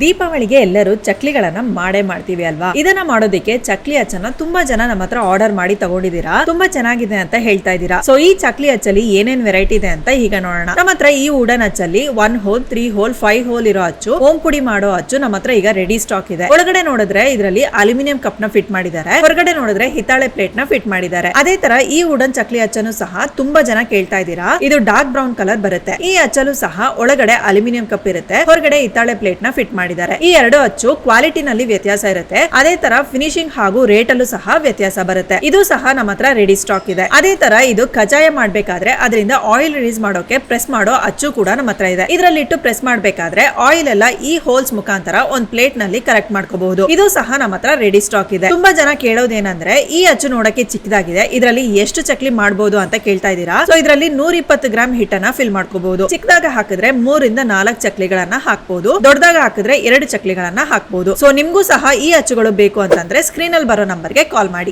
ದೀಪಾವಳಿಗೆ ಎಲ್ಲರೂ ಚಕ್ಲಿಗಳನ್ನ ಮಾಡೇ ಮಾಡ್ತೀವಿ ಅಲ್ವಾ. ಇದನ್ನ ಮಾಡೋದಕ್ಕೆ ಚಕ್ಲಿ ಅಚ್ಚನ್ನ ತುಂಬಾ ಜನ ನಮ್ಮ ಹತ್ರ ಆರ್ಡರ್ ಮಾಡಿ ತಗೊಂಡಿದ್ದೀರಾ. ತುಂಬಾ ಚೆನ್ನಾಗಿದೆ ಅಂತ ಹೇಳ್ತಾ ಇದ್ದೀರಾ. ಸೊ ಈ ಚಕ್ಲಿ ಅಚ್ಚಲ್ಲಿ ಏನೇನ್ ವೆರೈಟಿ ಇದೆ ಅಂತ ಈಗ ನೋಡೋಣ. ನಮ್ಮ ಹತ್ರ ಈ ವುಡನ್ ಅಚ್ಚಲ್ಲಿ 1 ಹೋಲ್ 3 ಹೋಲ್ 5 ಹೋಲ್ ಇರೋ ಅಚ್ಚು, ಓಂ ಪುಡಿ ಮಾಡೋ ಅಚ್ಚು ನಮ್ಮ ಹತ್ರ ಈಗ ರೆಡಿ ಸ್ಟಾಕ್ ಇದೆ. ಒಳಗಡೆ ನೋಡಿದ್ರೆ ಇದರಲ್ಲಿ ಅಲ್ಯೂಮಿನಿಯಂ ಕಪ್ ನ ಫಿಟ್ ಮಾಡಿದ್ದಾರೆ, ಹೊರಗಡೆ ನೋಡಿದ್ರೆ ಹಿತ್ತಾಳೆ ಪ್ಲೇಟ್ ನ ಫಿಟ್ ಮಾಡಿದ್ದಾರೆ. ಅದೇ ತರ ಈ ವುಡನ್ ಚಕ್ಲಿ ಅಚ್ಚನ್ನು ಸಹ ತುಂಬಾ ಜನ ಕೇಳ್ತಾ ಇದ್ದೀರಾ. ಇದು ಡಾರ್ಕ್ ಬ್ರೌನ್ ಕಲರ್ ಬರುತ್ತೆ. ಈ ಅಚ್ಚಲು ಸಹ ಒಳಗಡೆ ಅಲ್ಯೂಮಿನಿಯಂ ಕಪ್ ಇರುತ್ತೆ, ಹೊರಗಡೆ ಹಿತ್ತಾಳೆ ಪ್ಲೇಟ್ ನ ಫಿಟ್ ಮಾಡಿದ್ದಾರೆ. ಈ ಎರಡು ಅಚ್ಚು ಕ್ವಾಲಿಟಿನಲ್ಲಿ ವ್ಯತ್ಯಾಸ ಇರುತ್ತೆ, ಅದೇ ತರ ಫಿನಿಶಿಂಗ್ ಹಾಗೂ ರೇಟ್ ಅಲ್ಲೂ ಸಹ ವ್ಯತ್ಯಾಸ ಬರುತ್ತೆ. ಇದು ಸಹ ನಮ್ಮ ಹತ್ರ ರೆಡಿ ಸ್ಟಾಕ್ ಇದೆ. ಅದೇ ತರ ಇದು ಕಜಾಯ ಮಾಡ್ಬೇಕಾದ್ರೆ ಅದರಿಂದ ಆಯಿಲ್ ರಿಲೀಸ್ ಮಾಡೋಕೆ ಪ್ರೆಸ್ ಮಾಡೋ ಅಚ್ಚು ಕೂಡ ನಮ್ಮ ಹತ್ರ ಇದೆ. ಇದರಲ್ಲಿ ಇಟ್ಟು ಪ್ರೆಸ್ ಮಾಡ್ಬೇಕಾದ್ರೆ ಆಯಿಲ್ ಎಲ್ಲ ಈ ಹೋಲ್ಸ್ ಮುಖಾಂತರ ಒಂದ್ ಪ್ಲೇಟ್ ನಲ್ಲಿ ಕರೆಕ್ಟ್ ಮಾಡ್ಕೋಬಹುದು. ಇದು ಸಹ ನಮ್ಮ ಹತ್ರ ರೆಡಿ ಸ್ಟಾಕ್ ಇದೆ. ತುಂಬಾ ಜನ ಕೇಳೋದೇನಂದ್ರೆ ಈ ಅಚ್ಚು ನೋಡಕ್ಕೆ ಚಿಕ್ಕದಾಗಿದೆ, ಇದರಲ್ಲಿ ಎಷ್ಟು ಚಕ್ಲಿ ಮಾಡಬಹುದು ಅಂತ ಕೇಳ್ತಾ ಇದ್ದೀರಾ. ಸೊ ಇದರಲ್ಲಿ 120 ಗ್ರಾಮ್ ಹಿಟ್ಟನ್ನ ಫಿಲ್ ಮಾಡ್ಕೋಬಹುದು. ಚಿಕ್ಕದಾಗ ಹಾಕಿದ್ರೆ 3 ರಿಂದ 4 ಚಕ್ಲಿಗಳನ್ನ ಹಾಕಬಹುದು, ದೊಡ್ಡದಾಗ ಹಾಕಿದ್ರೆ 2 ಚಕ್ಲಿಗಳನ್ನ ಹಾಕಬಹುದು. ಸೊ ನಿಮ್ಗೂ ಸಹ ಈ ಅಚ್ಚುಗಳು ಬೇಕು ಅಂತಂದ್ರೆ ಸ್ಕ್ರೀನ್ ಅಲ್ಲಿ ಬರೋ ನಂಬರ್ಗೆ ಕಾಲ್ ಮಾಡಿ.